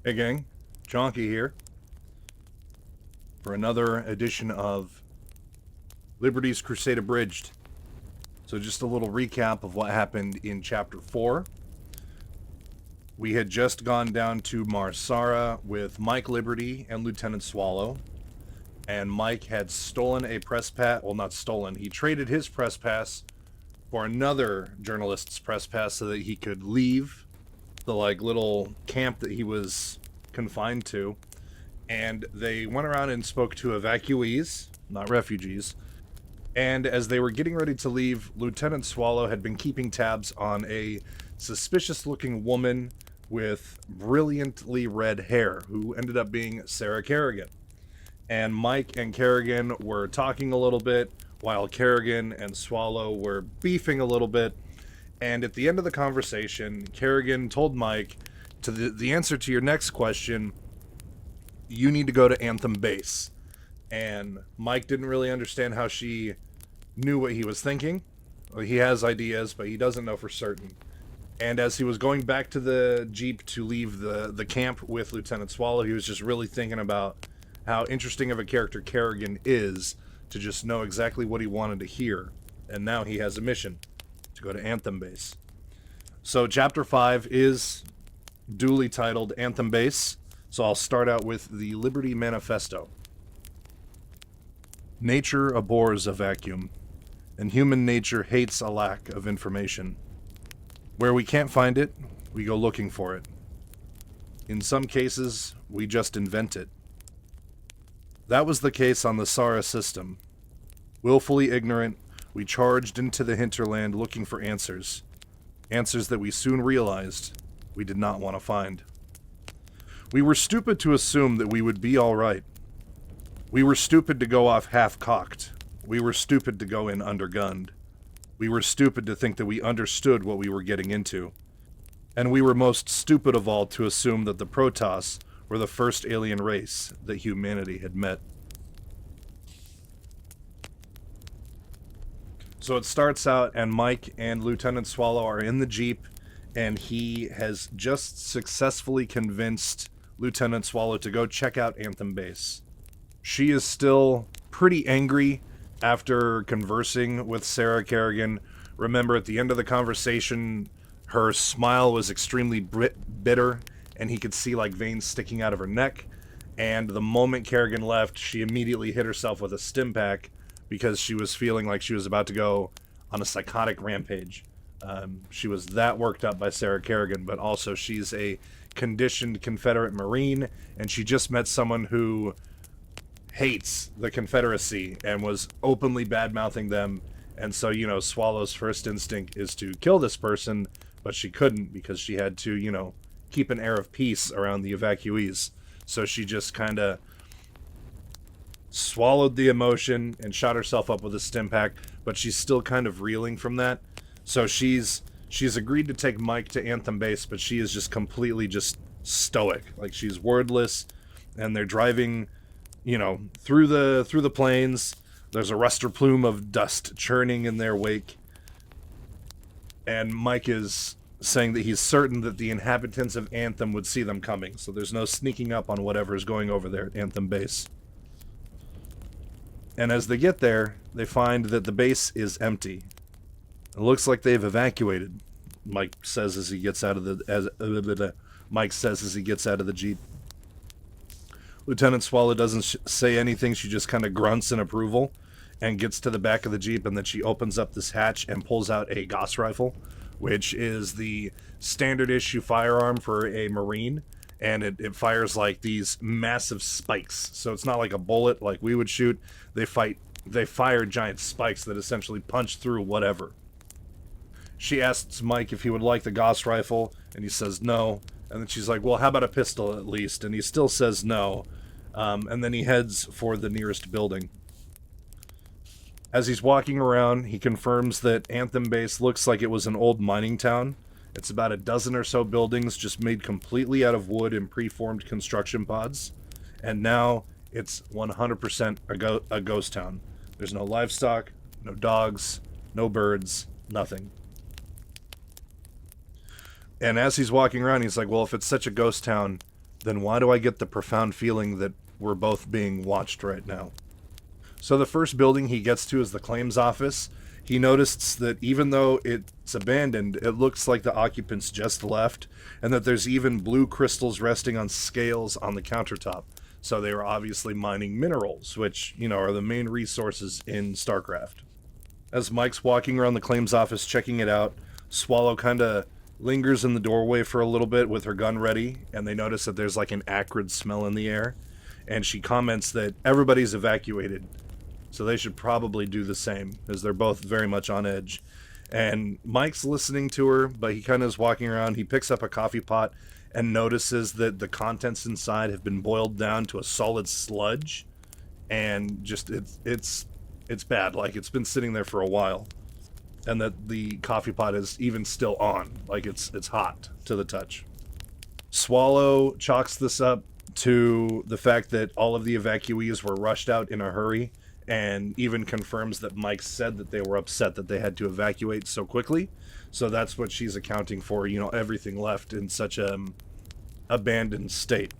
Hey gang, Chonky here for another edition of Liberty's Crusade Abridged. So just a little recap of what happened in Chapter 4. We had just gone down to Marsara with Mike Liberty and Lieutenant Swallow, and Mike had stolen a press pass. Well, not stolen, he traded his press pass for another journalist's press pass so that he could leave the little camp that he was confined to. And they went around and spoke to evacuees, not refugees. And as they were getting ready to leave, Lieutenant Swallow had been keeping tabs on a suspicious-looking woman with brilliantly red hair, who ended up being Sarah Kerrigan. And Mike and Kerrigan were talking a little bit, while Kerrigan and Swallow were beefing a little bit. And at the end of the conversation, Kerrigan told Mike, to the answer to your next question, you need to go to Anthem Base. And Mike didn't really understand how she knew what he was thinking. Well, he has ideas, but he doesn't know for certain. And as he was going back to the Jeep to leave the camp with Lieutenant Swallow, he was just really thinking about how interesting of a character Kerrigan is to just know exactly what he wanted to hear. And now he has a mission to go to Anthem Base. So Chapter 5 is duly titled Anthem Base. So I'll start out with the Liberty Manifesto. Nature abhors a vacuum, and human nature hates a lack of information. Where we can't find it, we go looking for it. In some cases, we just invent it. That was the case on the Sara system. Willfully ignorant, we charged into the hinterland looking for answers. Answers that we soon realized we did not want to find. We were stupid to assume that we would be all right. We were stupid to go off half-cocked. We were stupid to go in undergunned. We were stupid to think that we understood what we were getting into. And we were most stupid of all to assume that the Protoss were the first alien race that humanity had met. So it starts out, and Mike and Lieutenant Swallow are in the Jeep, and he has just successfully convinced Lieutenant Swallow to go check out Anthem Base. She is still pretty angry after conversing with Sarah Kerrigan. Remember, at the end of the conversation, her smile was extremely bitter, and he could see veins sticking out of her neck. And the moment Kerrigan left, she immediately hit herself with a stim pack because she was feeling like she was about to go on a psychotic rampage. She was that worked up by Sarah Kerrigan, but also she's a conditioned Confederate Marine, and she just met someone who hates the Confederacy and was openly bad-mouthing them. And so, Swallow's first instinct is to kill this person, but she couldn't because she had to, keep an air of peace around the evacuees. So she just kind of swallowed the emotion and shot herself up with a stim pack, but she's still kind of reeling from that. So she's agreed to take Mike to Anthem Base, but she is just completely just stoic. She's wordless, and they're driving, through the plains. There's a rust plume of dust churning in their wake. And Mike is saying that he's certain that the inhabitants of Anthem would see them coming, so there's no sneaking up on whatever is going over there at Anthem Base. And as they get there, they find that the base is empty. It looks like they've evacuated, Mike says as he gets out of the Jeep. Lieutenant Swallow doesn't say anything. She just kind of grunts in approval and gets to the back of the Jeep, and then she opens up this hatch and pulls out a Gauss rifle, which is the standard issue firearm for a Marine, and it fires these massive spikes. So it's not like a bullet like we would shoot. They fire giant spikes that essentially punch through whatever. She asks Mike if he would like the Gauss rifle, and he says no. And then she's like, well, how about a pistol at least? And he still says no. And then he heads for the nearest building. As he's walking around, he confirms that Anthem Base looks like it was an old mining town. It's about a dozen or so buildings just made completely out of wood and preformed construction pods. And now it's 100% a ghost town. There's no livestock, no dogs, no birds, nothing. And as he's walking around, he's like, well, if it's such a ghost town, then why do I get the profound feeling that we're both being watched right now? So the first building he gets to is the claims office. He notices that even though it's abandoned, it looks like the occupants just left, and that there's even blue crystals resting on scales on the countertop. So they were obviously mining minerals, which, are the main resources in Starcraft. As Mike's walking around the claims office checking it out, Swallow kind of lingers in the doorway for a little bit with her gun ready, and they notice that there's like an acrid smell in the air, and she comments that everybody's evacuated, so they should probably do the same, as they're both very much on edge. And Mike's listening to her, but he kind of is walking around. He picks up a coffee pot and notices that the contents inside have been boiled down to a solid sludge, and just it's bad. Like, it's been sitting there for a while, and that the coffee pot is even still on, like it's hot to the touch. Swallow chalks this up to the fact that all of the evacuees were rushed out in a hurry, and even confirms that Mike said that they were upset that they had to evacuate so quickly. So that's what she's accounting for, everything left in such a abandoned state.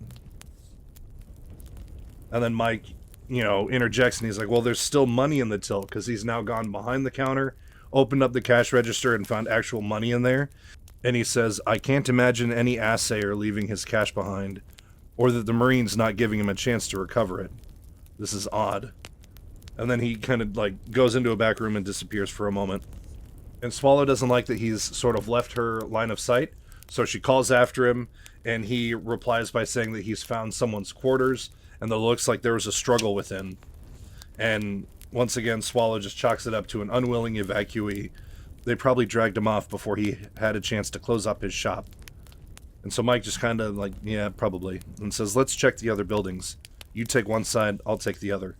And then Mike, interjects, and he's like, well, there's still money in the till, because he's now gone behind the counter, opened up the cash register, and found actual money in there. And he says, I can't imagine any assayer leaving his cash behind, or that the Marines not giving him a chance to recover it. This is odd. And then he kind of goes into a back room and disappears for a moment. And Swallow doesn't like that he's sort of left her line of sight, so she calls after him, and he replies by saying that he's found someone's quarters, and that it looks like there was a struggle within. And once again, Swallow just chalks it up to an unwilling evacuee. They probably dragged him off before he had a chance to close up his shop. And so Mike just kind of yeah, probably, and says, let's check the other buildings. You take one side, I'll take the other.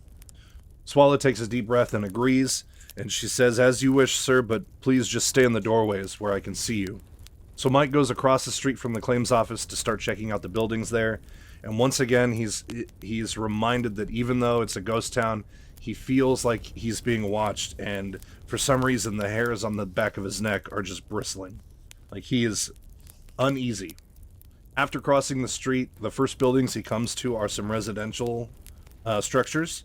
Swallow takes a deep breath and agrees, and she says, as you wish, sir, but please just stay in the doorways where I can see you. So Mike goes across the street from the claims office to start checking out the buildings there, and once again, he's reminded that even though it's a ghost town, he feels like he's being watched, and for some reason the hairs on the back of his neck are just bristling. Like, he is uneasy. After crossing the street, the first buildings he comes to are some residential structures.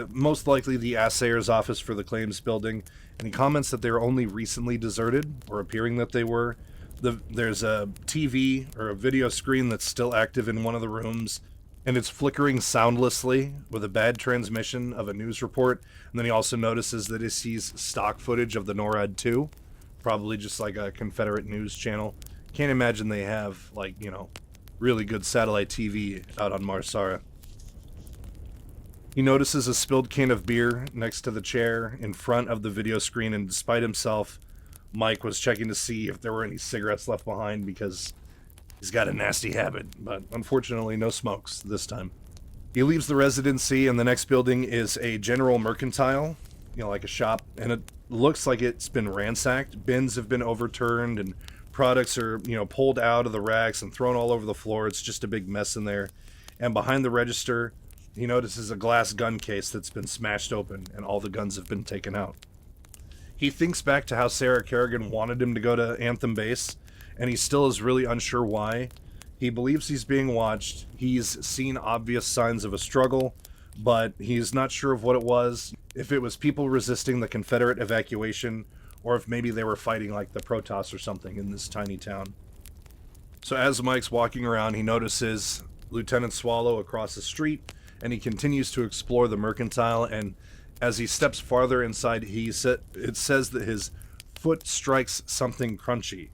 Most likely the assayer's office for the claims building, and he comments that they were only recently deserted, or appearing that they were. There's a TV, or a video screen, that's still active in one of the rooms, and it's flickering soundlessly with a bad transmission of a news report. And then he also notices that he sees stock footage of the NORAD 2, probably just like a Confederate news channel. Can't imagine they have, really good satellite TV out on Marsara. He notices a spilled can of beer next to the chair in front of the video screen, and despite himself, Mike was checking to see if there were any cigarettes left behind, because he's got a nasty habit, but unfortunately no smokes this time. He leaves the residency, and the next building is a general mercantile, like a shop, and it looks like it's been ransacked. Bins have been overturned, and products are, pulled out of the racks and thrown all over the floor. It's just a big mess in there. And behind the register, he notices a glass gun case that's been smashed open, and all the guns have been taken out. He thinks back to how Sarah Kerrigan wanted him to go to Anthem Base, and he still is really unsure why. He believes he's being watched. He's seen obvious signs of a struggle, but he's not sure of what it was. If it was people resisting the Confederate evacuation, or if maybe they were fighting like the Protoss or something in this tiny town. So as Mike's walking around, he notices Lieutenant Swallow across the street, and he continues to explore the mercantile, and as he steps farther inside, it says that his foot strikes something crunchy.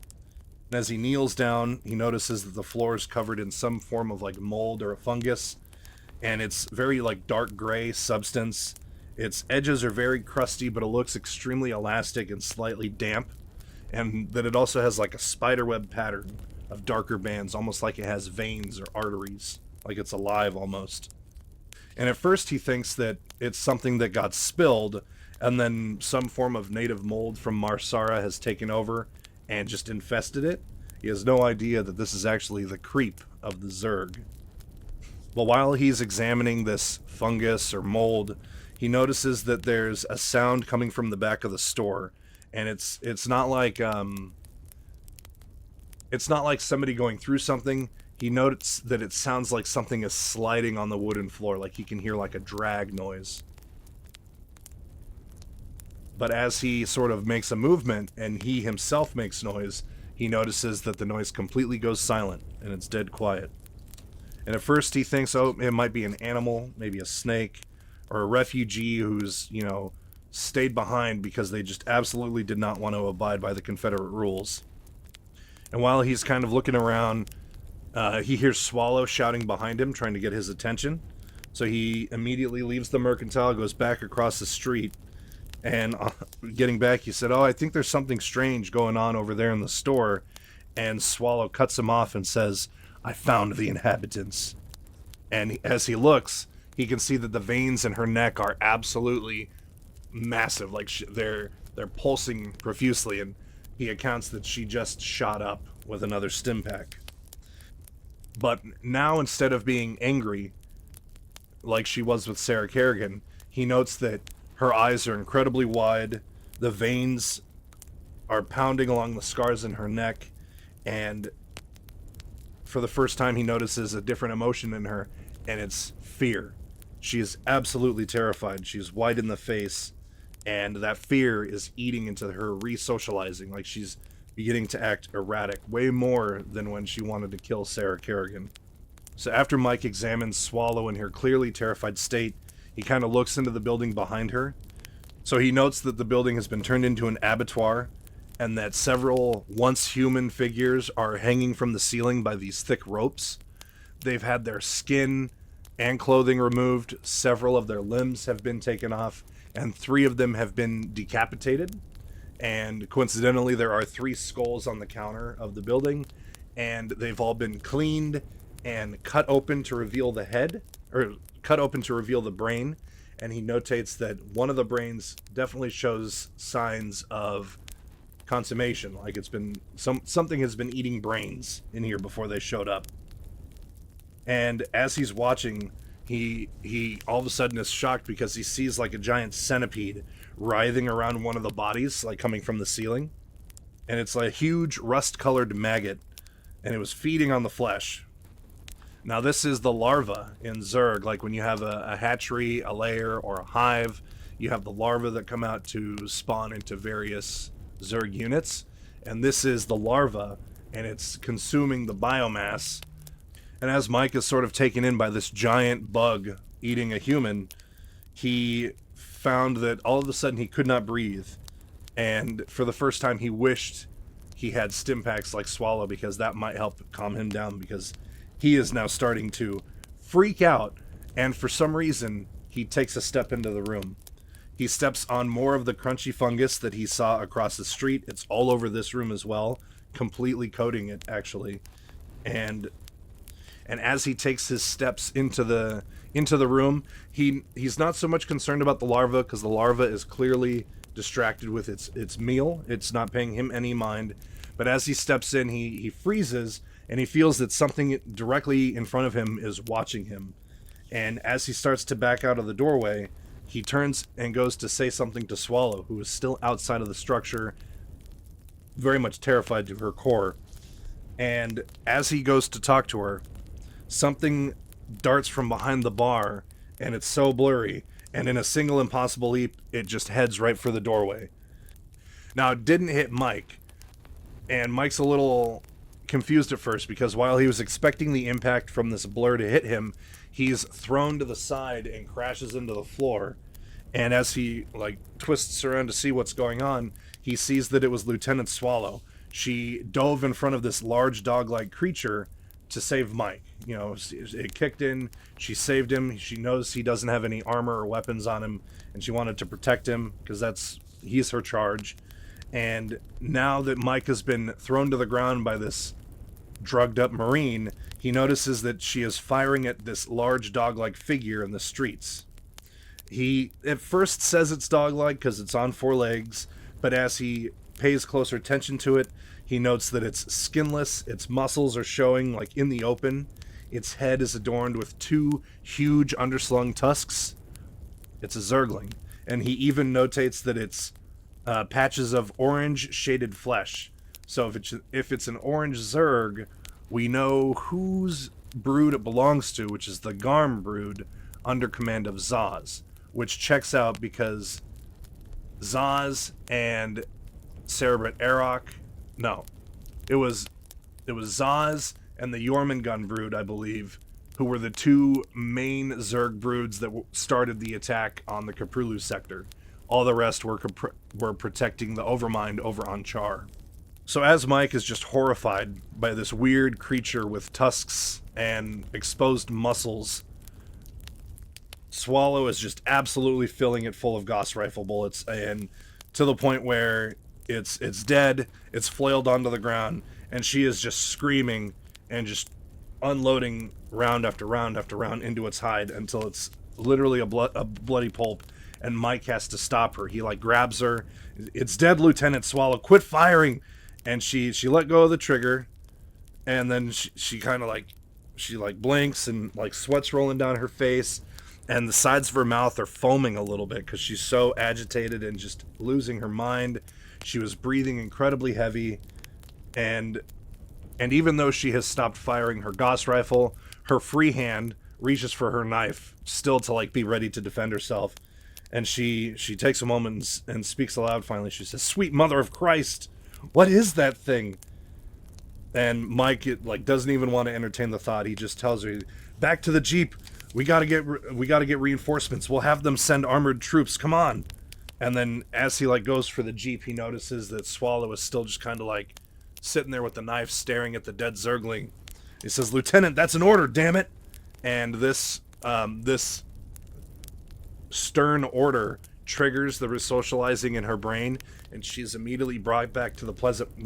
And as he kneels down, he notices that the floor is covered in some form of mold or a fungus, and it's very dark gray substance. Its edges are very crusty, but it looks extremely elastic and slightly damp, and that it also has a spiderweb pattern of darker bands, almost like it has veins or arteries, like it's alive almost. And at first he thinks that it's something that got spilled, and then some form of native mold from Marsara has taken over and just infested it. He has no idea that this is actually the creep of the Zerg. But while he's examining this fungus or mold, he notices that there's a sound coming from the back of the store, and it's not like somebody going through something. he notes that it sounds like something is sliding on the wooden floor, like he can hear like a drag noise. But as he sort of makes a movement and he himself makes noise, he notices that the noise completely goes silent and it's dead quiet. And at first he thinks, oh, it might be an animal, maybe a snake, or a refugee who's, you know, stayed behind because they just absolutely did not want to abide by the Confederate rules. And while he's kind of looking around, he hears Swallow shouting behind him, trying to get his attention. So he immediately leaves the mercantile, goes back across the street, and getting back, he said, oh, I think there's something strange going on over there in the store. And Swallow cuts him off and says, I found the inhabitants. And as he looks, he can see that the veins in her neck are absolutely massive, like they're pulsing profusely, and he accounts that she just shot up with another stim pack. But now, instead of being angry like she was with Sarah Kerrigan, he notes that her eyes are incredibly wide, the veins are pounding along the scars in her neck, and for the first time he notices a different emotion in her, and it's fear. She is absolutely terrified. She's white in the face, and that fear is eating into her re-socializing. Like, she's beginning to act erratic, way more than when she wanted to kill Sarah Kerrigan. So after Mike examines Swallow in her clearly terrified state, he kind of looks into the building behind her. So he notes that the building has been turned into an abattoir, and that several once human figures are hanging from the ceiling by these thick ropes. They've had their skin and clothing removed, several of their limbs have been taken off, and 3 of them have been decapitated. And coincidentally, there are 3 skulls on the counter of the building, and they've all been cleaned and cut open to reveal the head, or cut open to reveal the brain. And he notates that one of the brains definitely shows signs of consummation, like it's been something has been eating brains in here before they showed up. And as he's watching, he all of a sudden is shocked because he sees like a giant centipede writhing around one of the bodies, like coming from the ceiling. And it's like a huge rust-colored maggot, and it was feeding on the flesh. Now this is the larva in Zerg. Like when you have a hatchery, a lair, or a hive, you have the larvae that come out to spawn into various Zerg units. And this is the larva, and it's consuming the biomass. And as Mike is sort of taken in by this giant bug eating a human, he found that all of a sudden he could not breathe. And for the first time he wished he had stim packs like Swallow, because that might help calm him down, because he is now starting to freak out, and for some reason, he takes a step into the room. He steps on more of the crunchy fungus that he saw across the street. It's all over this room as well, completely coating it, actually. And as he takes his steps into the room, he's not so much concerned about the larva, because the larva is clearly distracted with its meal. It's not paying him any mind. But as he steps in, he freezes, and he feels that something directly in front of him is watching him. And as he starts to back out of the doorway, he turns and goes to say something to Swallow, who is still outside of the structure, very much terrified to her core. And as he goes to talk to her, something darts from behind the bar, and it's so blurry, and in a single impossible leap, it just heads right for the doorway. Now, it didn't hit Mike, and Mike's a little confused at first, because while he was expecting the impact from this blur to hit him, he's thrown to the side and crashes into the floor. And as he twists around to see what's going on, he sees that it was Lieutenant Swallow. She dove in front of this large dog-like creature to save Mike. You know, it kicked in, she saved him. She knows he doesn't have any armor or weapons on him, and she wanted to protect him because he's her charge. And now that Mike has been thrown to the ground by this drugged up Marine, he notices that she is firing at this large dog-like figure in the streets. He at first says it's dog-like because it's on 4 legs, but as he pays closer attention to it, he notes that it's skinless, its muscles are showing like in the open, its head is adorned with 2 huge underslung tusks. It's a Zergling, and he even notates that it's patches of orange shaded flesh. So if it's an orange Zerg We know whose brood it belongs to, which is the Garm brood under command of Zaz, which checks out because Zaz and Cerebrit Arok, no, it was Zaz and the Jormungand brood, I believe, who were the two main Zerg broods that started the attack on the Caprulu sector. All the rest were protecting the Overmind over on Char. So as Mike is just horrified by this weird creature with tusks and exposed muscles, Swallow is just absolutely filling it full of Gauss rifle bullets, and to the point where it's dead, it's flailed onto the ground, and she is just screaming and just unloading round after round after round into its hide until it's literally a bloody pulp, and Mike has to stop her. He like grabs her. It's dead, Lieutenant Swallow. Quit firing. And she let go of the trigger, and then she kind of like, she like blinks and like sweat's rolling down her face, and the sides of her mouth are foaming a little bit because she's so agitated and just losing her mind. She was breathing incredibly heavy, and even though she has stopped firing her Gauss rifle, her free hand reaches for her knife, still to like be ready to defend herself. And she takes a moment and speaks aloud finally. She says, "Sweet Mother of Christ, what is that thing?" And Mike doesn't even want to entertain the thought. He just tells her, "Back to the Jeep. We gotta get reinforcements. We'll have them send armored troops. Come on." And then as he goes for the Jeep, he notices that Swallow is still just kind of sitting there with the knife, staring at the dead Zergling. He says, "Lieutenant, that's an order, damn it!" And this stern order triggers the resocializing in her brain, and she's immediately brought back to the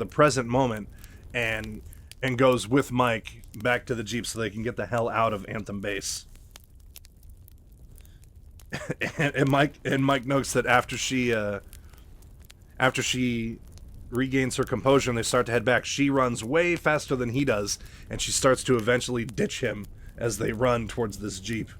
present moment, and goes with Mike back to the Jeep so they can get the hell out of Anthem Base. and Mike notes that after she regains her composure and they start to head back, she runs way faster than he does, and she starts to eventually ditch him as they run towards this Jeep.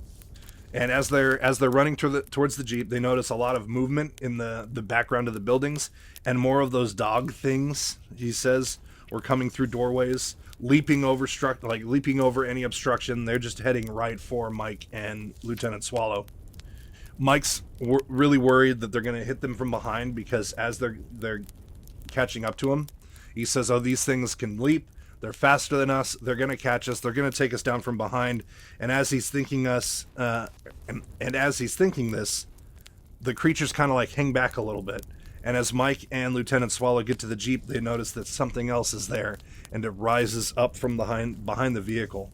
And as they're running towards the Jeep, they notice a lot of movement in the background of the buildings, and more of those dog things, he says, were coming through doorways, leaping over any obstruction. They're just heading right for Mike and Lieutenant Swallow. Mike's really worried that they're going to hit them from behind, because as they're catching up to him, he says, "Oh, these things can leap. They're faster than us. They're going to catch us. They're going to take us down from behind." And as he's thinking this, the creatures kind of hang back a little bit. And as Mike and Lieutenant Swallow get to the Jeep, they notice that something else is there, and it rises up from behind the vehicle.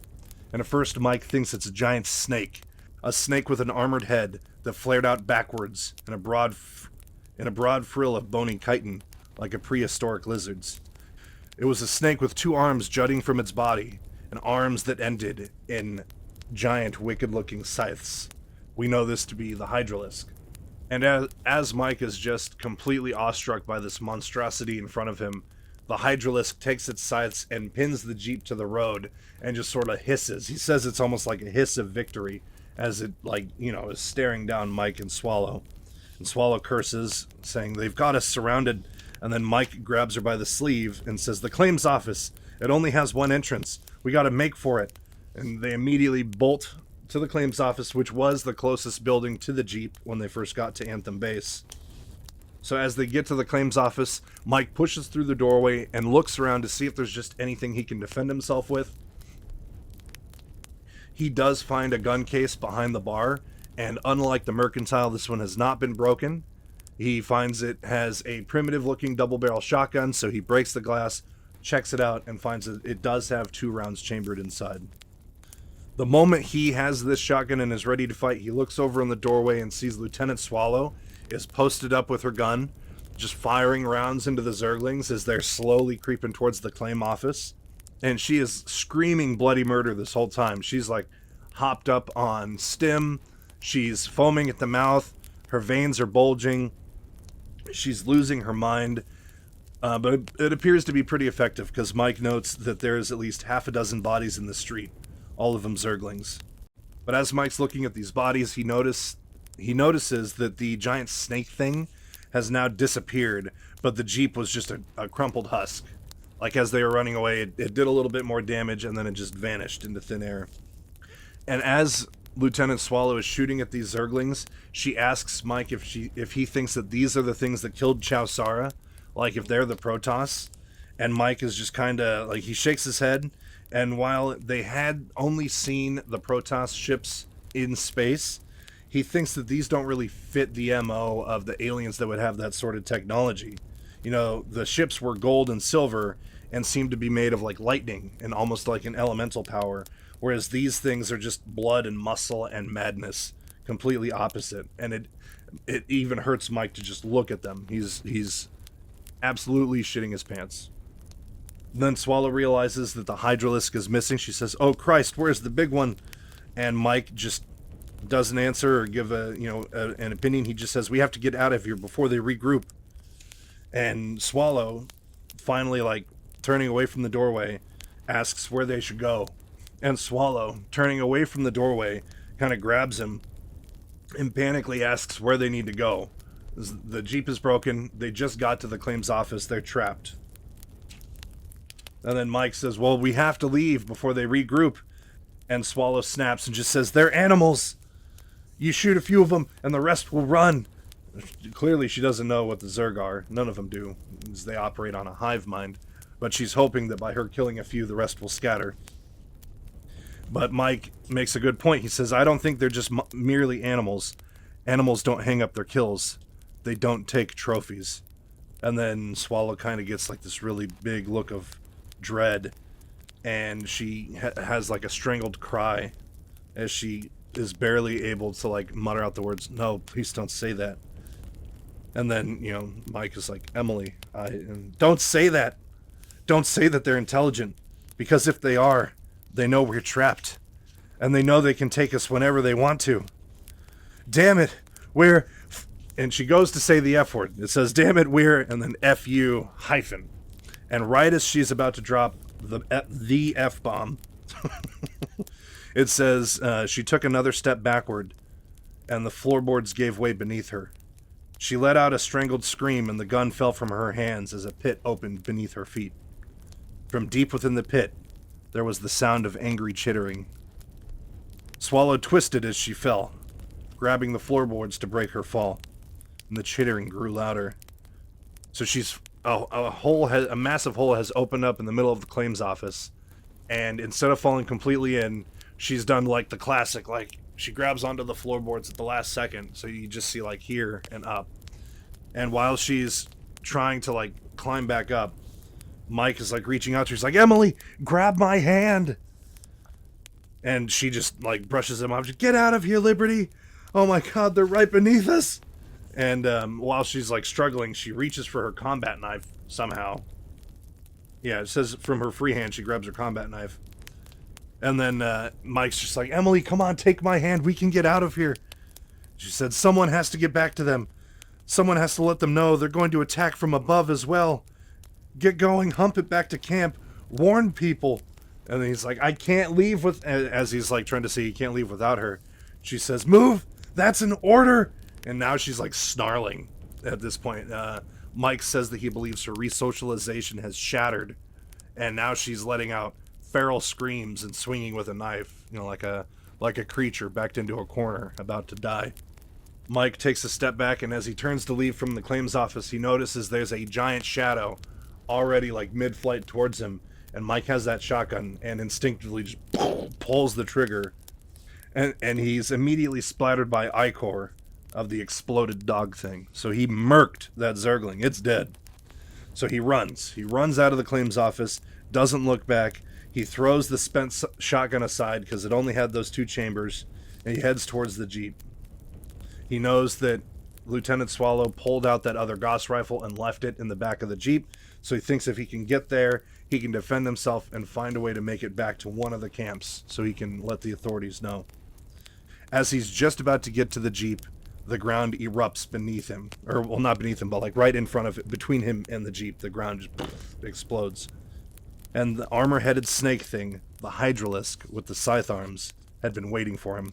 And at first, Mike thinks it's a giant snake with an armored head that flared out backwards in a broad frill of bony chitin, like a prehistoric lizard's. It was a snake with two arms jutting from its body, and arms that ended in giant, wicked-looking scythes. We know this to be the Hydralisk. And as Mike is just completely awestruck by this monstrosity in front of him, the Hydralisk takes its scythes and pins the Jeep to the road and just sort of hisses. He says it's almost like a hiss of victory as it, is staring down Mike and Swallow. And Swallow curses, saying, "They've got us surrounded." And then Mike grabs her by the sleeve and says, "The claims office, it only has one entrance. We gotta make for it." And they immediately bolt to the claims office, which was the closest building to the Jeep when they first got to Anthem Base. So as they get to the claims office, Mike pushes through the doorway and looks around to see if there's just anything he can defend himself with. He does find a gun case behind the bar, and unlike the Mercantile, this one has not been broken. He finds it has a primitive-looking double-barrel shotgun, so he breaks the glass, checks it out, and finds that it does have 2 rounds chambered inside. The moment he has this shotgun and is ready to fight, he looks over in the doorway and sees Lieutenant Swallow is posted up with her gun, just firing rounds into the Zerglings as they're slowly creeping towards the claim office. And she is screaming bloody murder this whole time. She's hopped up on stim, she's foaming at the mouth, her veins are bulging, she's losing her mind, but it appears to be pretty effective because Mike notes that there's at least half a dozen bodies in the street, all of them Zerglings. But as Mike's looking at these bodies, he notices that the giant snake thing has now disappeared, but the Jeep was just a crumpled husk. Like, as they were running away, it did a little bit more damage, and then it just vanished into thin air. And as Lieutenant Swallow is shooting at these Zerglings, she asks Mike if he thinks that these are the things that killed Chowsara, like if they're the Protoss. And Mike is just kind of like, he shakes his head. And while they had only seen the Protoss ships in space, he thinks that these don't really fit the MO of the aliens that would have that sort of technology. You know, the ships were gold and silver and seemed to be made of like lightning and almost like an elemental power, whereas these things are just blood and muscle and madness, completely opposite. And it even hurts Mike to just look at them. He's absolutely shitting his pants. Then Swallow realizes that the Hydralisk is missing. She says, "Oh Christ, where's the big one?" And Mike just doesn't answer or give an opinion. He just says, "We have to get out of here before they regroup." And Swallow, finally, like, turning away from the doorway, asks where they should go. And Swallow, turning away from the doorway, kind of grabs him and panically asks where they need to go. The Jeep is broken. They just got to the claims office. They're trapped. And then Mike says, "Well, we have to leave before they regroup." And Swallow snaps and just says, "They're animals. You shoot a few of them and the rest will run." Clearly she doesn't know what the Zerg are. None of them do, as they operate on a hive mind. But she's hoping that by her killing a few, the rest will scatter. But Mike makes a good point. He says, "I don't think they're just merely animals. Animals don't hang up their kills. They don't take trophies." And then Swallow kind of gets like this really big look of dread. And she has like a strangled cry as she is barely able to like mutter out the words, "No, please don't say that." And then, Mike is like, "Emily, don't say that. Don't say that they're intelligent. Because if they are, they know we're trapped. And they know they can take us whenever they want to. Damn it, we're..." And she goes to say the F word. It says, "Damn it, we're..." and then F-U hyphen. And right as she's about to drop the F-bomb, it says, she took another step backward, and the floorboards gave way beneath her. She let out a strangled scream, and the gun fell from her hands as a pit opened beneath her feet. From deep within the pit, there was the sound of angry chittering. Swallow twisted as she fell, grabbing the floorboards to break her fall, and the chittering grew louder. So she's... a massive hole has opened up in the middle of the claims office, and instead of falling completely in, she's done like the classic, like, she grabs onto the floorboards at the last second, so you just see like here and up. And while she's trying to like climb back up, Mike is like reaching out to her. He's like, "Emily, grab my hand." And she just like brushes him off. "Get out of here, Liberty. Oh my God, they're right beneath us." And while she's like struggling, she reaches for her combat knife somehow. Yeah, it says from her free hand, she grabs her combat knife. And then Mike's just like, "Emily, come on, take my hand. We can get out of here." She said, "Someone has to get back to them. Someone has to let them know they're going to attack from above as well. Get going, hump it back to camp. Warn people." And then he's like, "I can't leave with..." as he's like trying to say he can't leave without her. She says, "Move. That's an order." And now she's like snarling at this point. Mike says that he believes her resocialization has shattered. And now she's letting out feral screams and swinging with a knife, like a creature backed into a corner about to die. Mike takes a step back, and as he turns to leave from the claims office, he notices there's a giant shadow already like mid-flight towards him, and Mike has that shotgun and instinctively just pulls the trigger, and he's immediately splattered by ichor of the exploded dog thing. So he murked that Zergling. It's dead. So he runs out of the claims office, doesn't look back. He throws the spent shotgun aside because it only had those 2 chambers, and he heads towards the Jeep. He knows that Lieutenant Swallow pulled out that other Gauss rifle and left it in the back of the Jeep, so he thinks if he can get there, he can defend himself and find a way to make it back to one of the camps so he can let the authorities know. As he's just about to get to the Jeep, the ground erupts beneath him. Or, well, not beneath him, but like right in front of it, between him and the Jeep, the ground just explodes. And the armor-headed snake thing, the Hydralisk with the scythe arms, had been waiting for him.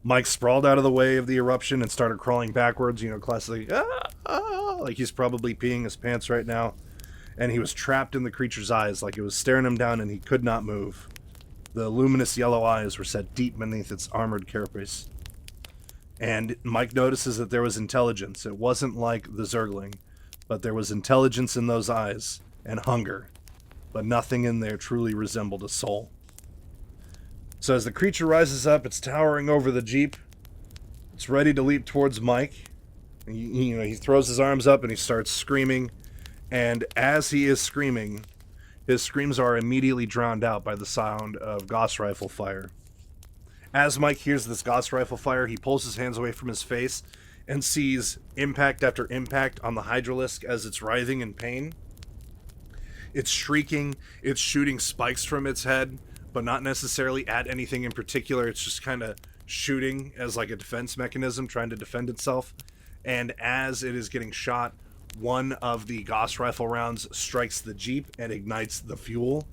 Mike sprawled out of the way of the eruption and started crawling backwards, classically, like he's probably peeing his pants right now. and he was trapped in the creature's eyes, like it was staring him down and he could not move. The luminous yellow eyes were set deep beneath its armored carapace. And Mike notices that there was intelligence. It wasn't like the Zergling, but there was intelligence in those eyes, and hunger. But nothing in there truly resembled a soul. So as the creature rises up, it's towering over the Jeep. It's ready to leap towards Mike. He throws his arms up and he starts screaming. And as he is screaming, his screams are immediately drowned out by the sound of Gauss rifle fire. As Mike hears this Gauss rifle fire, he pulls his hands away from his face and sees impact after impact on the Hydralisk as it's writhing in pain. It's shrieking, it's shooting spikes from its head, but not necessarily at anything in particular. It's just kind of shooting as like a defense mechanism, trying to defend itself. And as it is getting shot, one of the Gauss rifle rounds strikes the Jeep and ignites the fuel.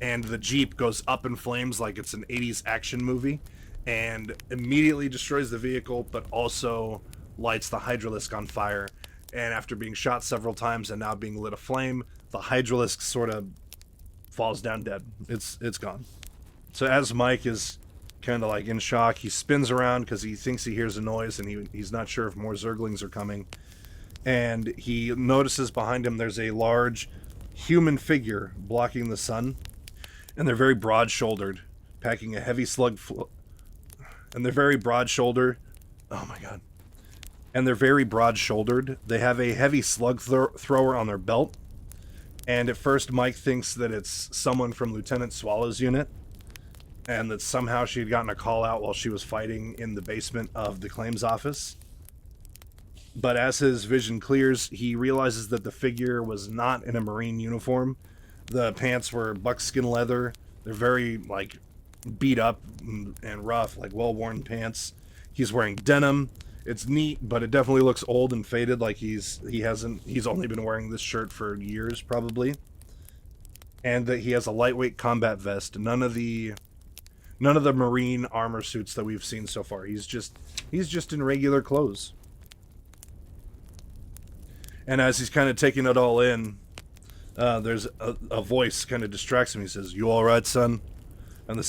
And the Jeep goes up in flames like it's an 80s action movie and immediately destroys the vehicle, but also lights the Hydralisk on fire. And after being shot several times and now being lit aflame, the Hydralisk sort of falls down dead. It's gone. So as Mike is kind of like in shock, he spins around because he thinks he hears a noise and he's not sure if more Zerglings are coming. And he notices behind him there's a large human figure blocking the sun. And they're very broad-shouldered, packing a heavy slug... And they're very broad-shouldered. Oh my god. And they're very broad-shouldered. They have a heavy slug thrower on their belt. And at first Mike thinks that it's someone from Lieutenant Swallow's unit. And that somehow she had gotten a call out while she was fighting in the basement of the claims office. But as his vision clears, he realizes that the figure was not in a Marine uniform. The pants were buckskin leather. They're very, like, beat up and rough, like well-worn pants. He's wearing denim. It's neat, but it definitely looks old and faded, like he's only been wearing this shirt for years, probably. And that he has a lightweight combat vest. None of the Marine armor suits that we've seen so far. He's just in regular clothes. And as he's kind of taking it all in, there's a voice kind of distracts him. He says, "You all right, son?" And the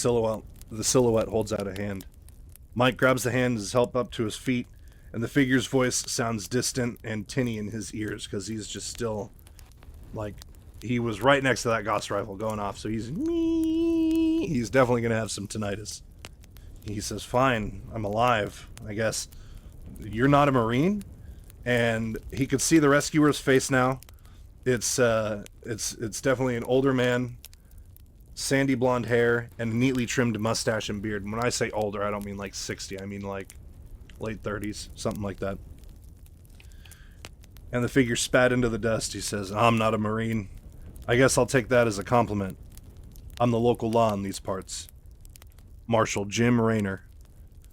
silhouette holds out a hand. Mike grabs the hand and is helped up to his feet, and the figure's voice sounds distant and tinny in his ears because he's just still, like, he was right next to that Gauss rifle going off, so he's definitely going to have some tinnitus. He says, "Fine, I'm alive, I guess. You're not a Marine?" And he could see the rescuer's face now. It's definitely an older man, sandy blonde hair, and a neatly trimmed mustache and beard. And when I say older, I don't mean like 60. I mean like late 30s, something like that. And the figure spat into the dust. He says, "I'm not a Marine. I guess I'll take that as a compliment. I'm the local law in these parts. Marshal Jim Raynor."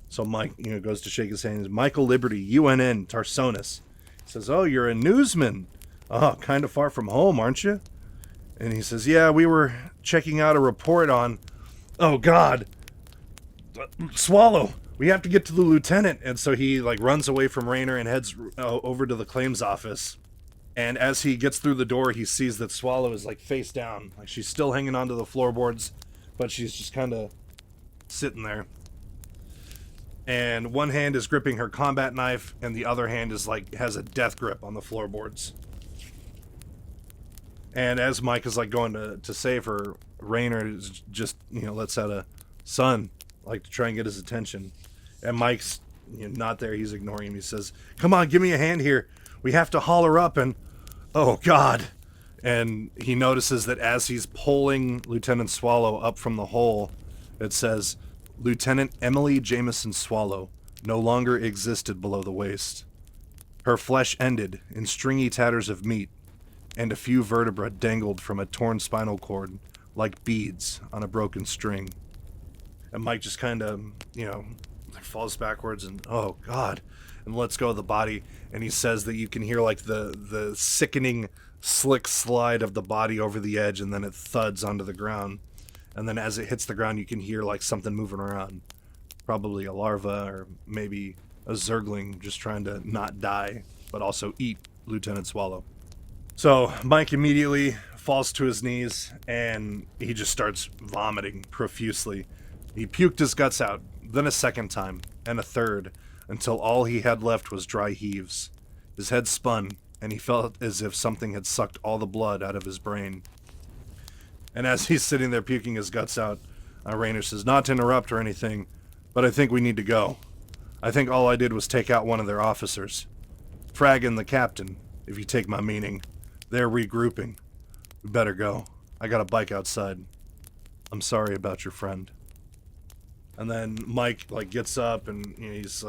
So Mike, goes to shake his hand. "Michael Liberty, UNN, Tarsonis." He says, "Oh, you're a newsman. Oh, kind of far from home, aren't you?" And he says, "Yeah, we were checking out a report on..." "Oh, God. Swallow. We have to get to the lieutenant." And so he, runs away from Raynor and heads over to the claims office. And as he gets through the door, he sees that Swallow is, face down. Like, she's still hanging onto the floorboards, but she's just kind of sitting there. And one hand is gripping her combat knife, and the other hand is has a death grip on the floorboards. And as Mike is going to save her, Raynor is just lets out a "son," to try and get his attention. And Mike's not there. He's ignoring him. He says, "Come on, give me a hand here. We have to haul her up." And oh God! And he notices that as he's pulling Lieutenant Swallow up from the hole, it says, "Lieutenant Emily Jameson Swallow no longer existed below the waist. Her flesh ended in stringy tatters of meat, and a few vertebrae dangled from a torn spinal cord like beads on a broken string." And Mike just kind of, falls backwards and, oh God, and lets go of the body. And he says that you can hear the sickening slick slide of the body over the edge, and then it thuds onto the ground. And then as it hits the ground, you can hear something moving around. Probably a larva or maybe a Zergling just trying to not die, but also eat Lieutenant Swallow. So Mike immediately falls to his knees, and he just starts vomiting profusely. He puked his guts out, then a second time, and a third, until all he had left was dry heaves. His head spun, and he felt as if something had sucked all the blood out of his brain. And as he's sitting there puking his guts out, Raynor says, "Not to interrupt or anything, but I think we need to go. I think all I did was take out one of their officers. Frag and the captain, if you take my meaning. They're regrouping. We better go. I got a bike outside. I'm sorry about your friend." And then Mike, gets up, and he's,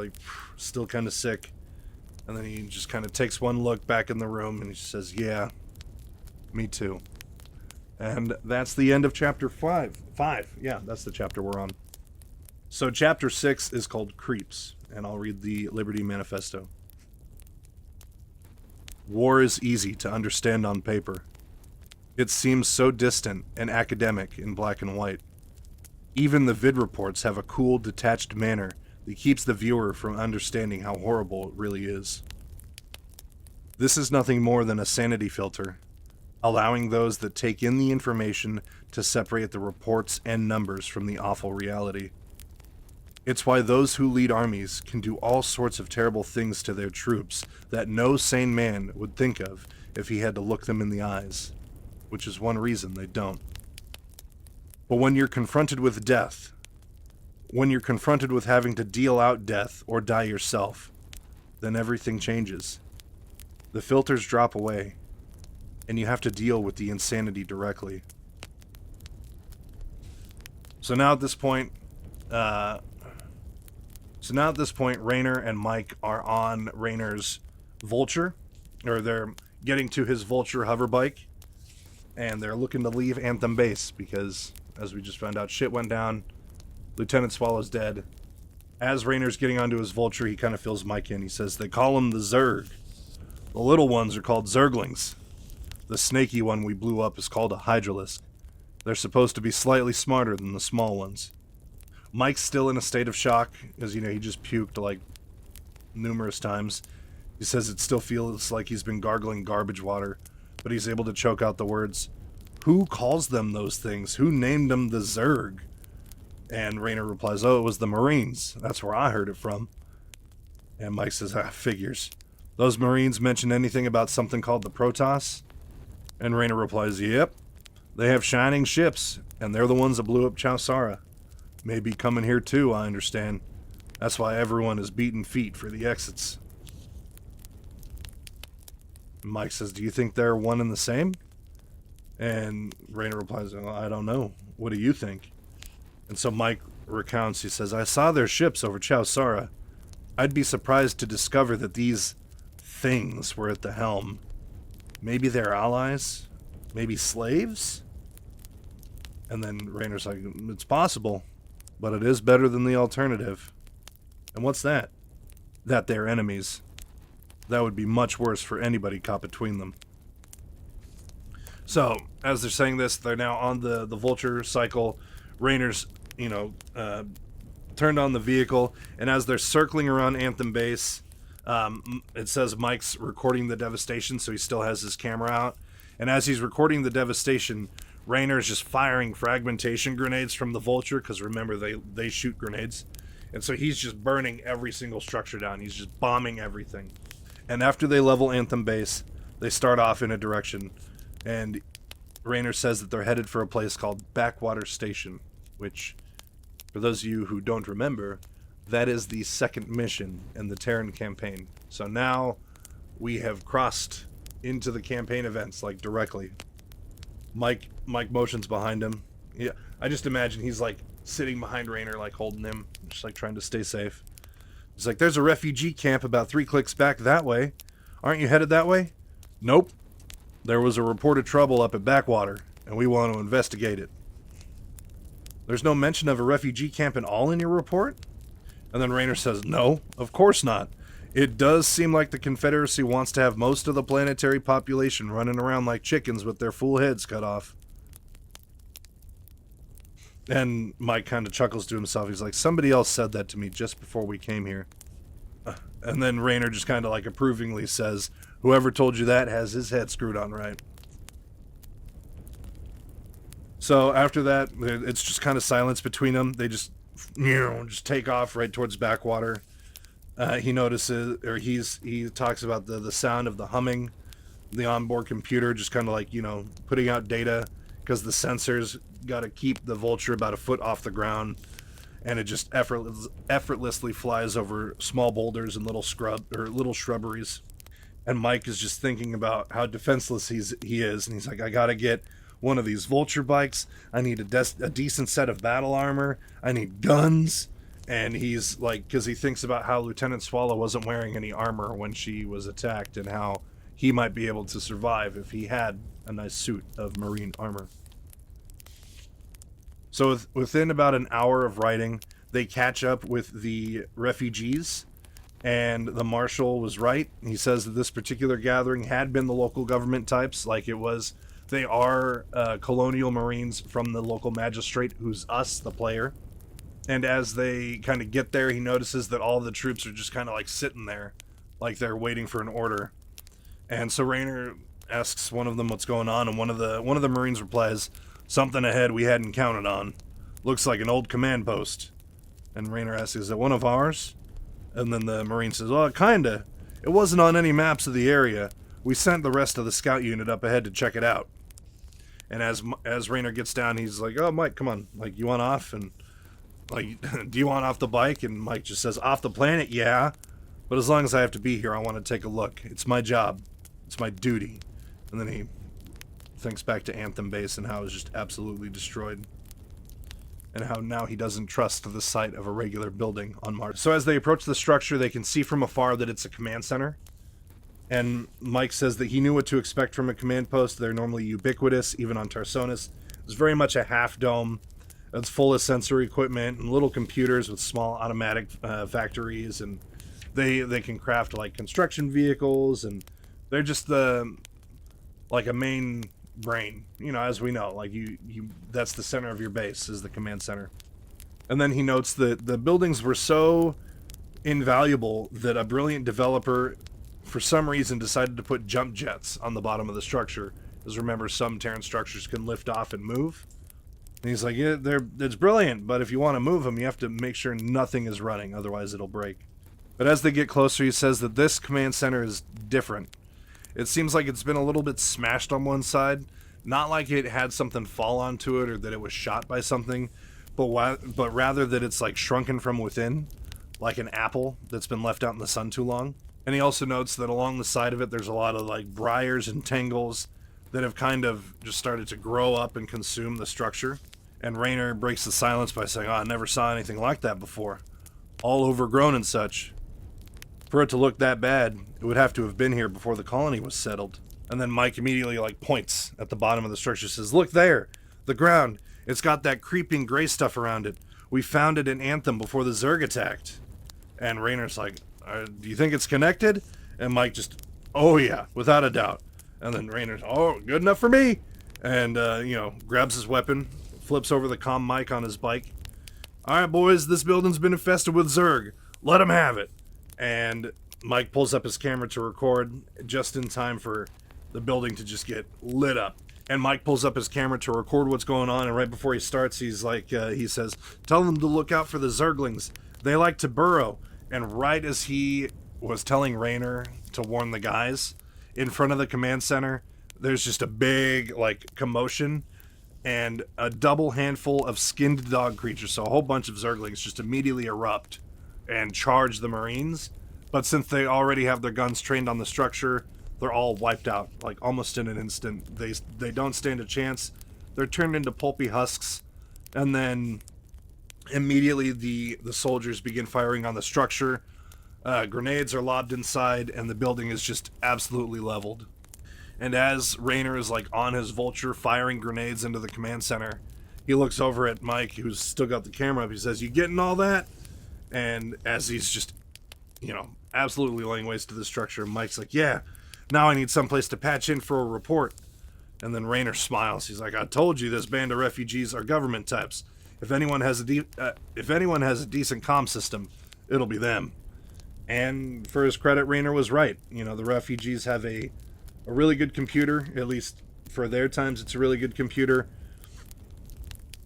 still kind of sick. And then he just kind of takes one look back in the room, and he says, "Yeah, me too." And that's the end of chapter 5. Yeah, that's the chapter we're on. So chapter 6 is called Creeps, and I'll read the Liberty Manifesto. War is easy to understand on paper. It seems so distant and academic in black and white. Even the vid reports have a cool, detached manner that keeps the viewer from understanding how horrible it really is. This is nothing more than a sanity filter, allowing those that take in the information to separate the reports and numbers from the awful reality. It's why those who lead armies can do all sorts of terrible things to their troops that no sane man would think of if he had to look them in the eyes, which is one reason they don't. But when you're confronted with death, when you're confronted with having to deal out death or die yourself, then everything changes. The filters drop away, and you have to deal with the insanity directly. So now at this point, Raynor and Mike are on Raynor's Vulture, or they're getting to his Vulture hover bike, and they're looking to leave Anthem Base because, as we just found out, shit went down. Lieutenant Swallow's dead. As Raynor's getting onto his Vulture, he kind of fills Mike in. He says, "They call them the Zerg. The little ones are called Zerglings. The snaky one we blew up is called a Hydralisk. They're supposed to be slightly smarter than the small ones." Mike's still in a state of shock, as he just puked numerous times. He says it still feels like he's been gargling garbage water, but he's able to choke out the words, "Who calls them those things? Who named them the Zerg?" And Raynor replies, "Oh, it was the Marines. That's where I heard it from." And Mike says, "Figures. Those Marines mention anything about something called the Protoss?" And Raynor replies, "Yep. They have shining ships, and they're the ones that blew up Chowsara. May be coming here too, I understand. That's why everyone is beating feet for the exits." Mike says, "Do you think they're one and the same?" And Raynor replies, "I don't know. What do you think?" And so Mike recounts, he says, "I saw their ships over Chowsara. I'd be surprised to discover that these things were at the helm. Maybe they're allies? Maybe slaves?" And then Raynor's like, "It's possible, but it is better than the alternative." And what's that? That they're enemies. That would be much worse for anybody caught between them. So, as they're saying this, they're now on the Vulture cycle. Raynor's, turned on the vehicle, and as they're circling around Anthem Base, it says Mike's recording the devastation, so he still has his camera out. And as he's recording the devastation, Raynor's just firing fragmentation grenades from the Vulture, because remember, they shoot grenades. And so he's just burning every single structure down. He's just bombing everything. And after they level Anthem Base, they start off in a direction. And Raynor says that they're headed for a place called Backwater Station, which, for those of you who don't remember, that is the second mission in the Terran campaign. So now we have crossed into the campaign events, directly. Mike motions behind him. Yeah, I just imagine he's sitting behind Raynor, holding him, just trying to stay safe. He's like, "There's a refugee camp about 3 clicks back that way. Aren't you headed that way?" "Nope. There was a report of trouble up at Backwater, and we want to investigate it." "There's no mention of a refugee camp at all in your report?" And then Raynor says, "No, of course not. It does seem like the Confederacy wants to have most of the planetary population running around like chickens with their full heads cut off." And Mike kind of chuckles to himself. He's like, "Somebody else said that to me just before we came here." And then Raynor just kind of approvingly says, Whoever told you that has his head screwed on right. So after that, it's just kind of silence between them. They just take off right towards backwater. He notices, or he talks about the sound of the humming, the onboard computer just kind of like, putting out data, because the sensors got to keep the Vulture about a foot off the ground, and it just effortlessly flies over small boulders and little shrubberies. And Mike is just thinking about how defenseless he is, and he's like, I gotta get one of these Vulture bikes. I need a decent set of battle armor. I need guns. And he's like, because he thinks about how Lieutenant Swallow wasn't wearing any armor when she was attacked, and how he might be able to survive if he had a nice suit of marine armor. So within about an hour of riding, they catch up with the refugees, and the marshal was right. He says that this particular gathering had been the local government types, like it was. They are colonial marines from the local magistrate, who's us, the player. And as they kind of get there, he notices that all the troops are just kind of like sitting there, like they're waiting for an order. And so Raynor asks one of them what's going on, and one of the Marines replies, "Something ahead we hadn't counted on. Looks like an old command post." And Raynor asks, "Is it one of ours?" And then the Marine says, "Well, kinda. It wasn't on any maps of the area. We sent the rest of the scout unit up ahead to check it out." And as Raynor gets down, he's like, "Oh, Mike, come on. Like, you want off?" And like, "Do you want off the bike?" And Mike just says, "Off the planet, yeah. But as long as I have to be here, I want to take a look. It's my job. It's my duty." And then he thinks back to Anthem Base and how it was just absolutely destroyed. And how now he doesn't trust the sight of a regular building on Mars. So as they approach the structure, they can see from afar that it's a command center. And Mike says that he knew what to expect from a command post. They're normally ubiquitous, even on Tarsonis. It's very much a half dome. It's full of sensory equipment and little computers with small automatic factories, and they can craft like construction vehicles, and they're just like a main brain, as we know, like you that's the center of your base, is the command center. And then he notes that the buildings were so invaluable that a brilliant developer for some reason decided to put jump jets on the bottom of the structure, because remember, some Terran structures can lift off and move. And he's like, "Yeah, it's brilliant, but if you want to move them, you have to make sure nothing is running, otherwise it'll break." But as they get closer, he says that this command center is different. It seems like it's been a little bit smashed on one side, not like it had something fall onto it or that it was shot by something, but rather that it's like shrunken from within, like an apple that's been left out in the sun too long. And he also notes that along the side of it, there's a lot of like briars and tangles that have kind of just started to grow up and consume the structure. And Raynor breaks the silence by saying, "Oh, I never saw anything like that before. All overgrown and such. For it to look that bad, it would have to have been here before the colony was settled." And then Mike immediately like points at the bottom of the structure, says, "Look there, the ground. It's got that creeping gray stuff around it. We found it in Anthem before the Zerg attacked." And Raynor's like, "Do you think it's connected?" And Mike just, "Oh yeah, without a doubt." And then Raynor's, "Oh, good enough for me." And, grabs his weapon, flips over the comm mic on his bike. "All right, boys, this building's been infested with Zerg. Let them have it." And Mike pulls up his camera to record just in time for the building to just get lit up. And Mike pulls up his camera to record what's going on, and right before he starts, he's like, he says, "Tell them to look out for the Zerglings. They like to burrow." And right as he was telling Raynor to warn the guys, in front of the command center, there's just a big, like, commotion, and a double handful of skinned dog creatures, so a whole bunch of Zerglings, just immediately erupt and charge the Marines. But since they already have their guns trained on the structure, they're all wiped out, like, almost in an instant. They don't stand a chance. They're turned into pulpy husks, and then immediately the soldiers begin firing on the structure. Grenades are lobbed inside, and the building is just absolutely leveled. And as Raynor is like on his Vulture firing grenades into the command center, he looks over at Mike, who's still got the camera up. He says, "You getting all that?" And as he's just, absolutely laying waste to the structure, Mike's like, "Yeah, now I need someplace to patch in for a report." And then Raynor smiles. He's like, "I told you this band of refugees are government types. If anyone has a decent comm system, it'll be them." And for his credit, Raynor was right. You know, the refugees have a really good computer, at least for their times, it's a really good computer.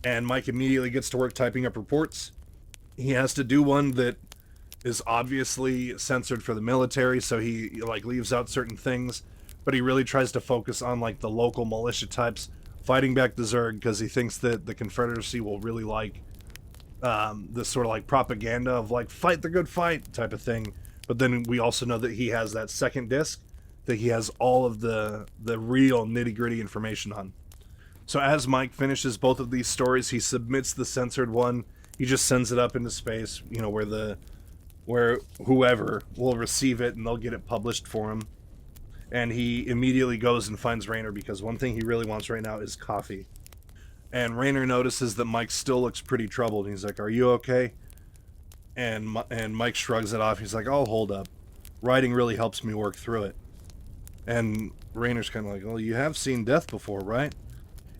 And Mike immediately gets to work typing up reports. He has to do one that is obviously censored for the military, so he like leaves out certain things, but he really tries to focus on like the local militia types fighting back the Zerg, because he thinks that the Confederacy will really like this sort of like propaganda of like fight the good fight type of thing. But then we also know that he has that second disc that he has all of the real nitty-gritty information on. So as Mike finishes both of these stories, he submits the censored one. He just sends it up into space, you know, where whoever will receive it and they'll get it published for him. And he immediately goes and finds Raynor, because one thing he really wants right now is coffee. And Raynor notices that Mike still looks pretty troubled. He's like, "Are you okay?" And Mike shrugs it off. He's like, "Oh, hold up. Writing really helps me work through it." And Raynor's kind of like, "Well, you have seen death before, right?"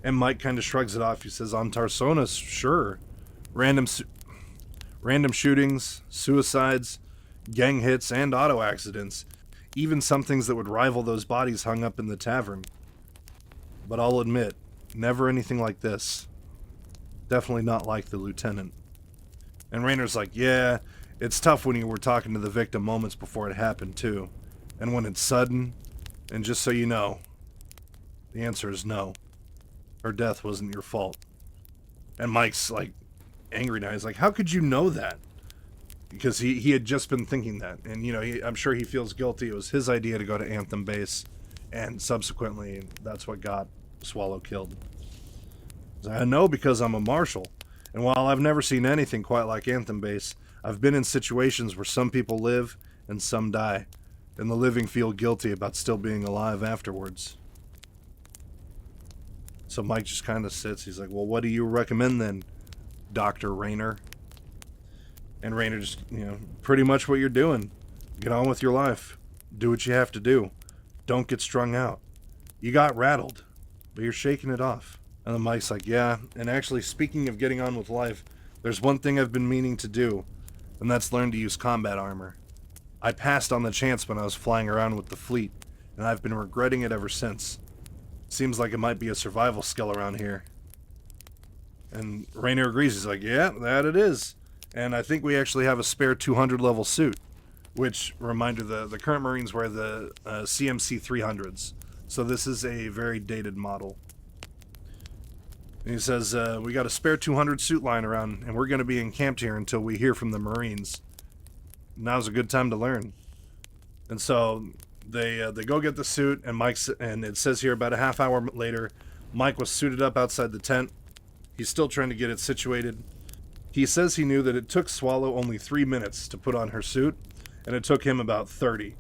And Mike kind of shrugs it off. He says, "On Tarsonis, sure. Random shootings, suicides, gang hits, and auto accidents. Even some things that would rival those bodies hung up in the tavern. But I'll admit, never anything like this. Definitely not like the lieutenant." And Raynor's like, "Yeah, it's tough when you were talking to the victim moments before it happened, too. And when it's sudden, and just so you know, the answer is no. Her death wasn't your fault." And Mike's like angry now. He's like, "How could you know that?" Because he had just been thinking that. And, you know, I'm sure he feels guilty. It was his idea to go to Anthem Base. And subsequently, that's what got Swallow killed. "I know because I'm a marshal. And while I've never seen anything quite like Anthem Base, I've been in situations where some people live and some die. And the living feel guilty about still being alive afterwards." So Mike just kind of sits. He's like, "Well, what do you recommend then, Dr. Raynor?" And Raynor just, you know, pretty much what you're doing. Get on with your life. Do what you have to do. Don't get strung out. You got rattled, but you're shaking it off. And then Mike's like, "Yeah, and actually, speaking of getting on with life, there's one thing I've been meaning to do, and that's learn to use combat armor. I passed on the chance when I was flying around with the fleet, and I've been regretting it ever since. Seems like it might be a survival skill around here." And Raynor agrees. He's like, "Yeah, that it is. And I think we actually have a spare 200 level suit." Which, reminder, the current Marines wear the CMC 300s. So this is a very dated model. And he says, "We got a spare 200 suit lying around, and we're going to be encamped here until we hear from the Marines. Now's a good time to learn." And so they go get the suit, and it says here about a half hour later, Mike was suited up outside the tent. He's still trying to get it situated. He says he knew that it took Swallow only 3 minutes to put on her suit, and it took him about 30.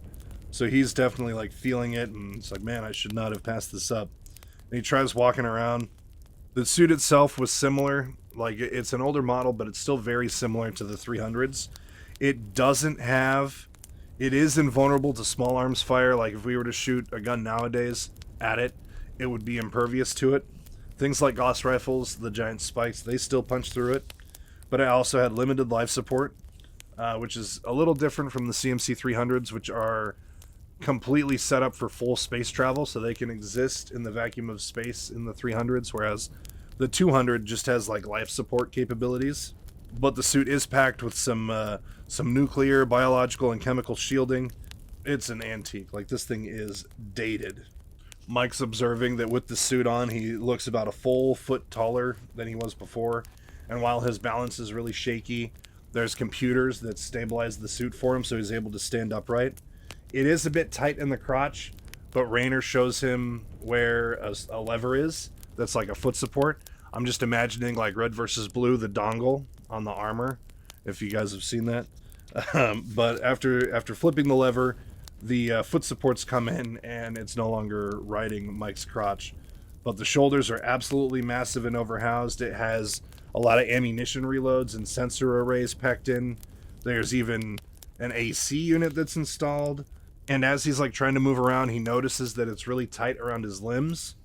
So he's definitely like feeling it, and it's like, man, I should not have passed this up. And he tries walking around. The suit itself was similar. Like, it's an older model, but it's still very similar to the 300s. It is invulnerable to small arms fire. Like, if we were to shoot a gun nowadays at it, it would be impervious to it. Things like Gauss rifles, the giant spikes, they still punch through it. But it also had limited life support, which is a little different from the CMC 300s, which are completely set up for full space travel, so they can exist in the vacuum of space in the 300s, whereas the 200 just has like life support capabilities. But the suit is packed with some nuclear, biological, and chemical shielding. It's an antique. Like, this thing is dated. Mike's observing that with the suit on, he looks about a full foot taller than he was before. And while his balance is really shaky, there's computers that stabilize the suit for him so he's able to stand upright. It is a bit tight in the crotch, but Raynor shows him where a lever is that's like a foot support. I'm just imagining like Red versus Blue, the dongle on the armor, if you guys have seen that. But after flipping the lever, the foot supports come in, and it's no longer riding Mike's crotch. But the shoulders are absolutely massive and overhoused. It has a lot of ammunition reloads and sensor arrays packed in. There's even an AC unit that's installed. And as he's like trying to move around, he notices that it's really tight around his limbs.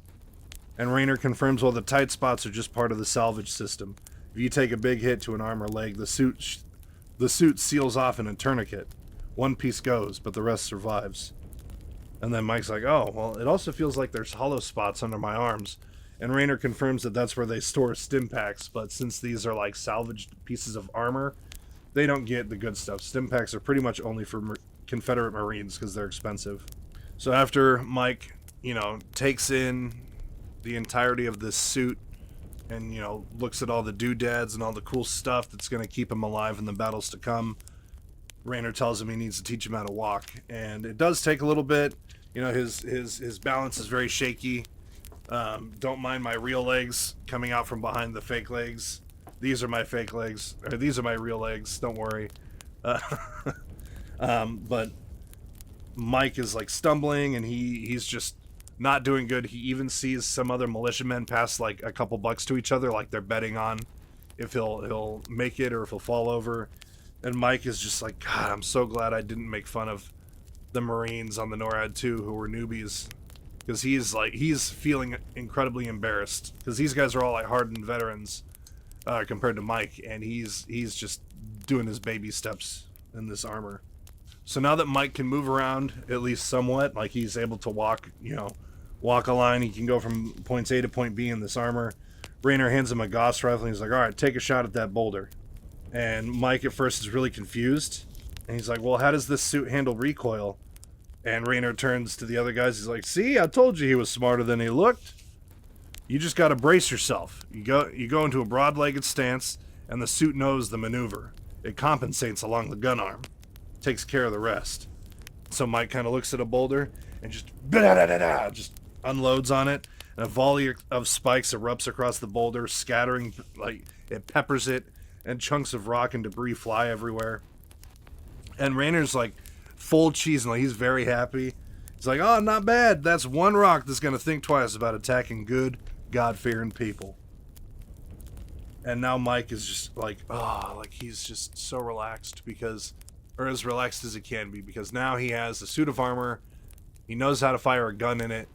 And Raynor confirms, well, the tight spots are just part of the salvage system. If you take a big hit to an arm or leg, the suit seals off in a tourniquet. One piece goes, but the rest survives. And then Mike's like, oh, well, it also feels like there's hollow spots under my arms. And Raynor confirms that that's where they store stim packs, but since these are like salvaged pieces of armor, they don't get the good stuff. Stim packs are pretty much only for Confederate Marines because they're expensive. So after Mike, takes in the entirety of this suit and, looks at all the doodads and all the cool stuff that's going to keep him alive in the battles to come, Raynor tells him he needs to teach him how to walk. And it does take a little bit. His balance is very shaky. Don't mind my real legs coming out from behind the fake legs. These are my fake legs, or these are my real legs. Don't worry. But Mike is like stumbling, and he's just not doing good. He even sees some other militiamen pass like a couple bucks to each other, like they're betting on if he'll make it or if he'll fall over. And Mike is just like, God, I'm so glad I didn't make fun of the Marines on the NORAD 2 who were newbies. Because he's feeling incredibly embarrassed. Because these guys are all like hardened veterans compared to Mike. And he's just doing his baby steps in this armor. So now that Mike can move around, at least somewhat, like he's able to walk a line. He can go from point A to point B in this armor. Raynor hands him a Gauss rifle and he's like, all right, take a shot at that boulder. And Mike at first is really confused. And he's like, well, how does this suit handle recoil? And Raynor turns to the other guys. He's like, see, I told you he was smarter than he looked. You just got to brace yourself. You go into a broad-legged stance, and the suit knows the maneuver. It compensates along the gun arm. Takes care of the rest. So Mike kind of looks at a boulder and just unloads on it. And a volley of spikes erupts across the boulder, scattering, like, it peppers it, and chunks of rock and debris fly everywhere. And Raynor's like full cheese, and like he's very happy. He's like, oh, not bad. That's one rock that's going to think twice about attacking good, God-fearing people. And now Mike is just like, he's just so relaxed or as relaxed as he can be, because now he has a suit of armor. He knows how to fire a gun in it.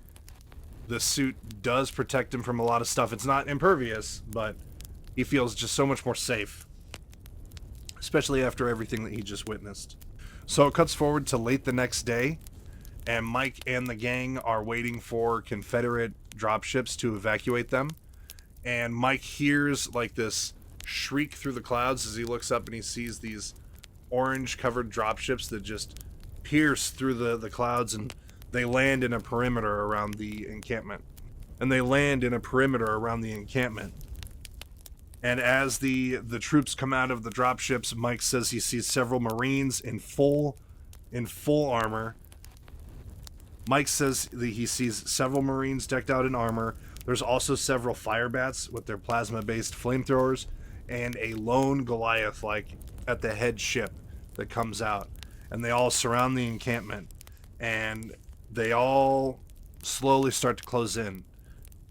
The suit does protect him from a lot of stuff. It's not impervious, but he feels just so much more safe, especially after everything that he just witnessed. So it cuts forward to late the next day, and Mike and the gang are waiting for Confederate dropships to evacuate them. And Mike hears like this shriek through the clouds as he looks up and he sees these orange-covered dropships that just pierce through the clouds, and they land in a perimeter around the encampment. And as the troops come out of the dropships, Mike says he sees several Marines in full armor. Mike says that he sees several Marines decked out in armor. There's also several fire bats with their plasma-based flamethrowers, and a lone Goliath, like, at the head ship that comes out. And they all surround the encampment. And they all slowly start to close in.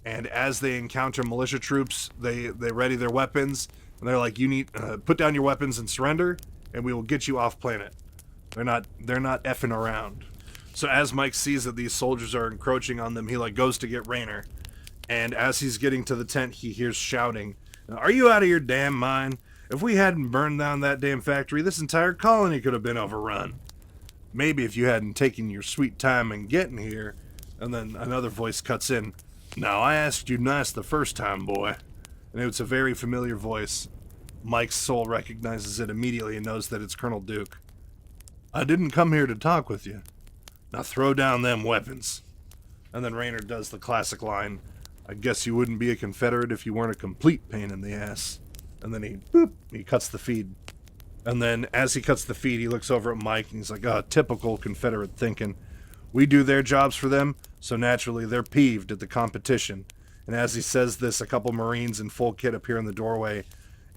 And as they encounter militia troops, they ready their weapons, and they're like, "You need put down your weapons and surrender, and we will get you off planet." They're not effing around. So as Mike sees that these soldiers are encroaching on them, he like goes to get Raynor, and as he's getting to the tent, he hears shouting, "Are you out of your damn mind? If we hadn't burned down that damn factory, this entire colony could have been overrun. Maybe if you hadn't taken your sweet time in getting here." And then another voice cuts in. "Now, I asked you nice the first time, boy." And it's a very familiar voice. Mike's soul recognizes it immediately and knows that it's Colonel Duke. "I didn't come here to talk with you. Now throw down them weapons." And then Raynor does the classic line, "I guess you wouldn't be a Confederate if you weren't a complete pain in the ass." And then he cuts the feed. And then as he cuts the feed, he looks over at Mike and he's like, "Oh, typical Confederate thinking. We do their jobs for them, so naturally they're peeved at the competition." And as he says this, a couple Marines in full kit appear in the doorway,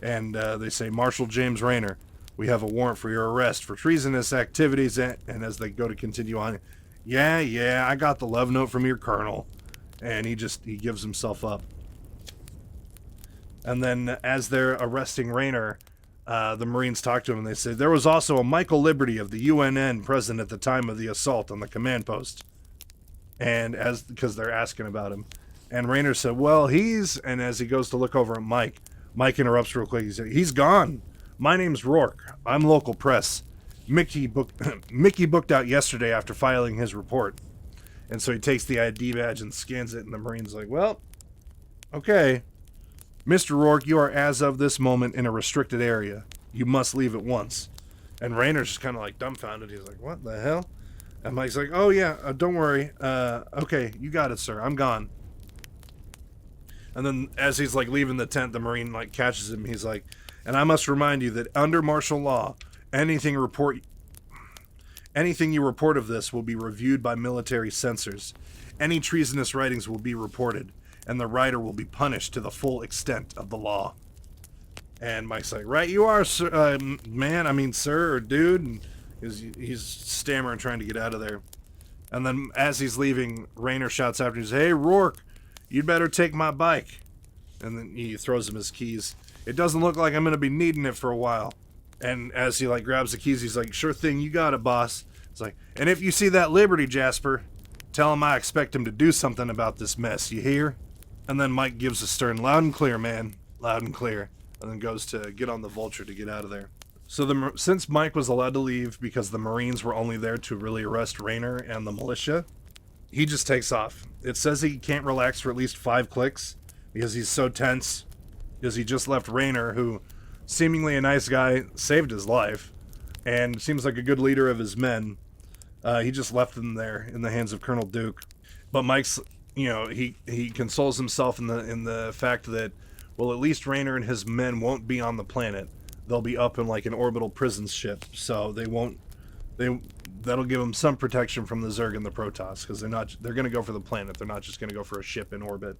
and they say, "Marshal James Raynor, we have a warrant for your arrest for treasonous activities." And as they go to continue on, yeah, I got the love note from your colonel." And he gives himself up. And then as they're arresting Raynor, the Marines talk to him and they say, "There was also a Michael Liberty of the UNN present at the time of the assault on the command post." And because they're asking about him. And Raynor said, "Well, and as he goes to look over at Mike interrupts real quick. He said, "He's gone. My name's Rourke. I'm local press. Mickey booked out yesterday after filing his report. And so he takes the ID badge and scans it, and the Marine's like, well, okay. Mr. Rourke, you are as of this moment in a restricted area. You must leave at once. And Rayner's just kind of like dumbfounded. He's like, what the hell? And Mike's like, oh yeah, don't worry. Okay, you got it, sir. I'm gone. And then as he's like leaving the tent, the Marine like catches him. He's like, and I must remind you that under martial law, anything you report of this will be reviewed by military censors. Any treasonous writings will be reported, and the writer will be punished to the full extent of the law. And Mike's like, right you are, sir, sir or dude. And he's stammering, trying to get out of there. And then as he's leaving, Rayner shouts after him, hey, Rourke, you'd better take my bike. And then he throws him his keys. It doesn't look like I'm going to be needing it for a while. And as he like grabs the keys, he's like, sure thing, you got it, boss. It's like, and if you see that Liberty, Jasper, tell him I expect him to do something about this mess, you hear? And then Mike gives a stern, loud and clear, man, loud and clear. And then goes to get on the Vulture to get out of there. So since Mike was allowed to leave because the Marines were only there to really arrest Rayner and the militia, he just takes off. It says he can't relax for at least 5 clicks because he's so tense, because he just left Rayner, who, seemingly a nice guy, saved his life, and seems like a good leader of his men. He just left them there in the hands of Colonel Duke. But Mike's, he consoles himself in the fact that, well, at least Rayner and his men won't be on the planet. They'll be up in like an orbital prison ship, so that'll give them some protection from the Zerg and the Protoss, because they're going to go for the planet. They're not just going to go for a ship in orbit.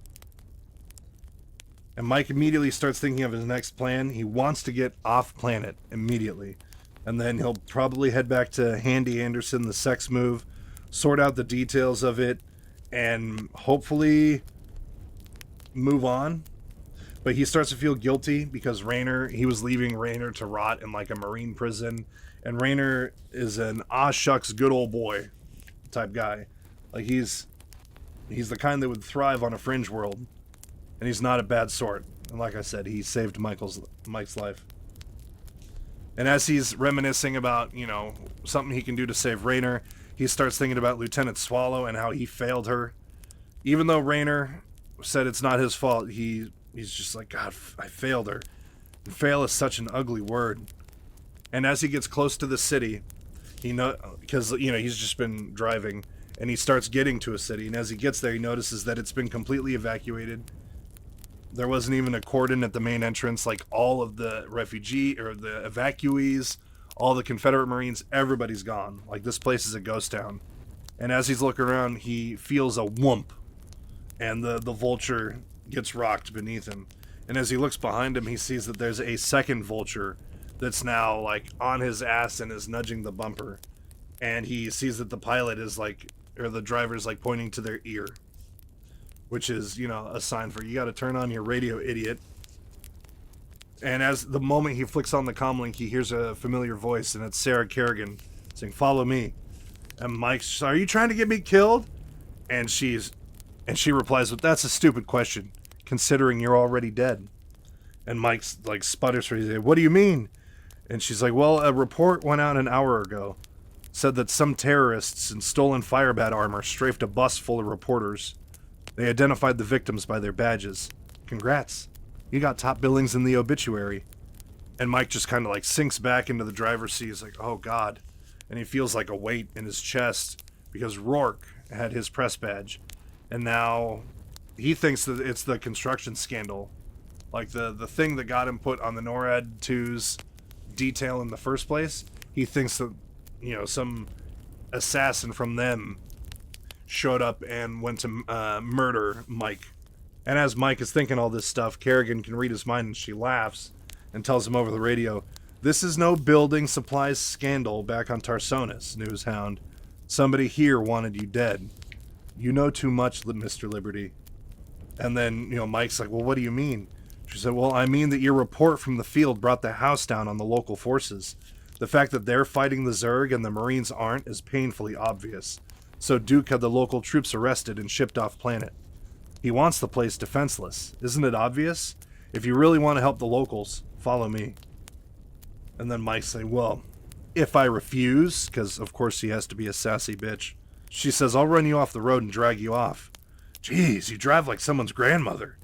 And Mike immediately starts thinking of his next plan. He wants to get off planet immediately. And then he'll probably head back to Handy Anderson, the sex move, sort out the details of it, and hopefully move on. But he starts to feel guilty because he was leaving Rayner to rot in like a Marine prison. And Rayner is an shucks good old boy type guy. Like he's the kind that would thrive on a fringe world. And he's not a bad sort. And like I said, he saved Mike's life. And as he's reminiscing about, something he can do to save Rayner, he starts thinking about Lieutenant Swallow and how he failed her. Even though Rayner said it's not his fault, he's just like, God, I failed her. And fail is such an ugly word. And as he gets close to the city, because he's just been driving, and he starts getting to a city, and as he gets there, he notices that it's been completely evacuated. There wasn't even a cordon at the main entrance. Like all of the the evacuees, all the Confederate Marines, everybody's gone. Like this place is a ghost town. And as he's looking around, he feels a whoomp, and the Vulture gets rocked beneath him. And as he looks behind him, he sees that there's a second Vulture that's now like on his ass and is nudging the bumper. And he sees that the pilot is the driver's like pointing to their ear, which is, a sign for, you got to turn on your radio, idiot. And as the moment he flicks on the comlink, he hears a familiar voice, and it's Sarah Kerrigan saying, follow me. And Mike's, are you trying to get me killed? And she replies, well, that's a stupid question, considering you're already dead. And Mike's like sputters for you. What do you mean? And she's like, well, a report went out an hour ago. Said that some terrorists in stolen firebat armor strafed a bus full of reporters. They identified the victims by their badges. Congrats. You got top billings in the obituary. And Mike just kind of like sinks back into the driver's seat. He's like, oh God. And he feels like a weight in his chest because Rourke had his press badge. And now he thinks that it's the construction scandal. Like the thing that got him put on the NORAD 2's detail in the first place. He thinks that, some assassin from them showed up and went to murder Mike. And as Mike is thinking all this stuff, Kerrigan can read his mind, and she laughs and tells him over the radio, this is no building supplies scandal back on Tarsonis, Newshound. Somebody here wanted you dead. You know too much, Mr. Liberty. And then, Mike's like, well, what do you mean? She said, well, I mean that your report from the field brought the house down on the local forces. The fact that they're fighting the Zerg and the Marines aren't is painfully obvious. So Duke had the local troops arrested and shipped off planet. He wants the place defenseless. Isn't it obvious? If you really want to help the locals, follow me. And then Mike's like, well, if I refuse, because of course he has to be a sassy bitch, she says, I'll run you off the road and drag you off. Jeez, you drive like someone's grandmother.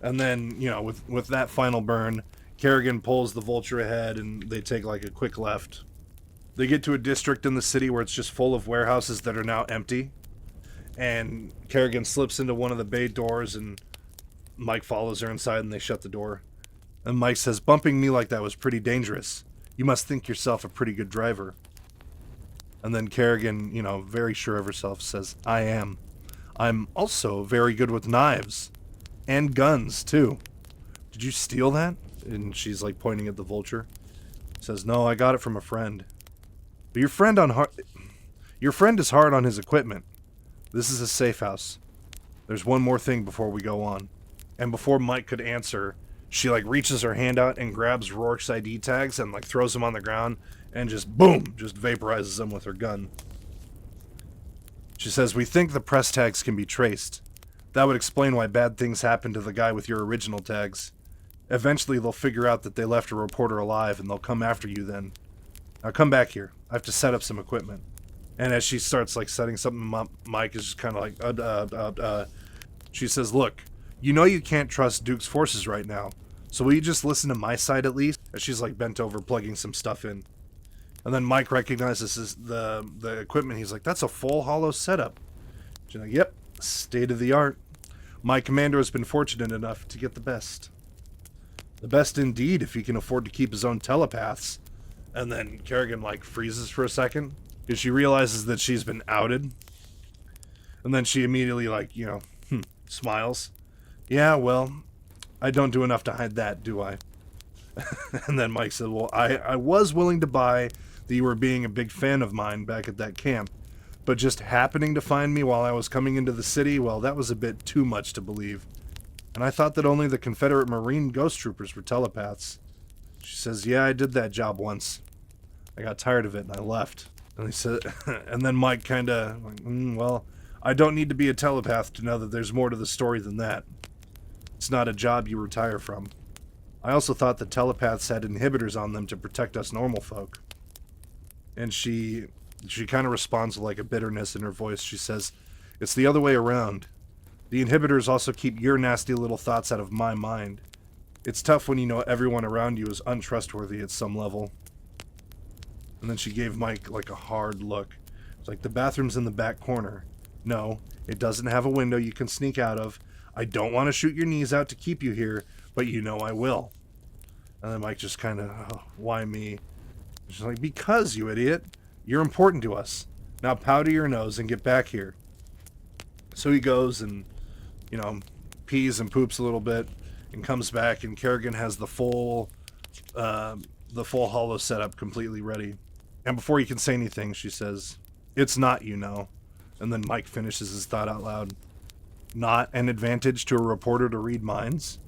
And then, you know, with that final burn, Kerrigan pulls the Vulture ahead and they take like a quick left. They get to a district in the city where it's just full of warehouses that are now empty. And Kerrigan slips into one of the bay doors and Mike follows her inside and they shut the door. And Mike says, bumping me like that was pretty dangerous. You must think yourself a pretty good driver. And then Kerrigan, you know, very sure of herself, says, I am. I'm also very good with knives. And guns, too. Did you steal that? And she's like pointing at the Vulture. Says, no, I got it from a friend. But your friend is hard on his equipment. This is a safe house. There's one more thing before we go on. And before Mike could answer, she like reaches her hand out and grabs Rourke's ID tags and like throws them on the ground and just boom, just vaporizes them with her gun. She says, we think the press tags can be traced. That would explain why bad things happened to the guy with your original tags. Eventually they'll figure out that they left a reporter alive and they'll come after you then. Now come back here. I have to set up some equipment. And as she starts like setting something up, Mike is just kind of like, She says, look, you know you can't trust Duke's forces right now. So will you just listen to my side at least? As she's like bent over plugging some stuff in. And then Mike recognizes the equipment. He's like, that's a full hollow setup. She's like, yep, state of the art. My commander has been fortunate enough to get the best. The best indeed, if he can afford to keep his own telepaths. And then Kerrigan like freezes for a second. Because she realizes that she's been outed. And then she immediately like, you know, smiles. Yeah, well, I don't do enough to hide that, do I? And then Mike said, well, I was willing to buy that you were being a big fan of mine back at that camp, but just happening to find me while I was coming into the city, well, that was a bit too much to believe. And I thought that only the Confederate Marine ghost troopers were telepaths. She says, yeah, I did that job once. I got tired of it and I left. And he said, and then Mike kind of, like, well, I don't need to be a telepath to know that there's more to the story than that. It's not a job you retire from. I also thought that telepaths had inhibitors on them to protect us normal folk. And she kind of responds with like a bitterness in her voice. She says, it's the other way around. The inhibitors also keep your nasty little thoughts out of my mind. It's tough when you know everyone around you is untrustworthy at some level. And then she gave Mike like a hard look. It's like, the bathroom's in the back corner. No, it doesn't have a window you can sneak out of. I don't want to shoot your knees out to keep you here, but you know I will. And then Mike just kind of, why me? She's like, because, you idiot. You're important to us. Now powder your nose and get back here. So he goes and, you know, pees and poops a little bit and comes back, and Kerrigan has the full hollow setup completely ready. And before he can say anything, she says, it's not, you know. And then Mike finishes his thought out loud. Not an advantage to a reporter to read minds?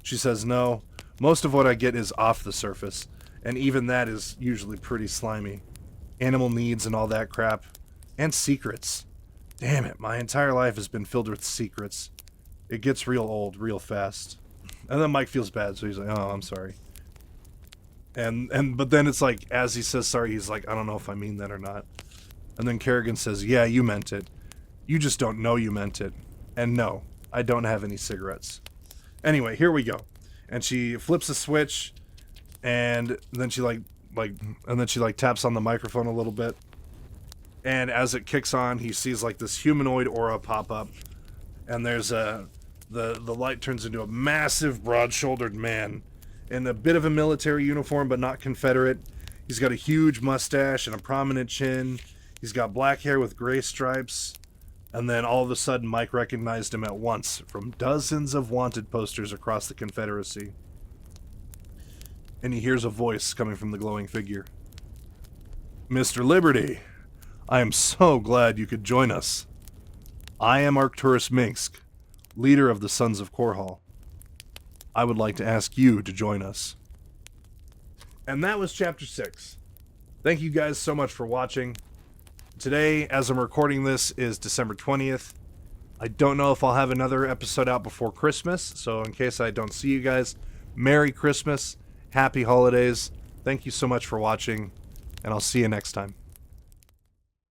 She says, no. Most of what I get is off the surface, and even that is usually pretty slimy. Animal needs and all that crap. And secrets. Damn it, my entire life has been filled with secrets. It gets real old, real fast. And then Mike feels bad, so he's like, oh, I'm sorry. But then it's like, as he says sorry, he's like, I don't know if I mean that or not. And then Kerrigan says, yeah, you meant it. You just don't know you meant it. And no, I don't have any cigarettes. Anyway, here we go. And she flips a switch, and then she taps on the microphone a little bit. And as it kicks on, he sees like this humanoid aura pop up, and there's the light turns into a massive, broad-shouldered man in a bit of a military uniform, but not Confederate. He's got a huge mustache and a prominent chin. He's got black hair with gray stripes. And then all of a sudden, Mike recognized him at once from dozens of wanted posters across the Confederacy. And he hears a voice coming from the glowing figure. Mr. Liberty, I am so glad you could join us. I am Arcturus Minsk, leader of the Sons of Korhal. I would like to ask you to join us. And that was Chapter 6. Thank you guys so much for watching. Today, as I'm recording this, is December 20th. I don't know if I'll have another episode out before Christmas, so in case I don't see you guys, Merry Christmas, Happy Holidays. Thank you so much for watching, and I'll see you next time.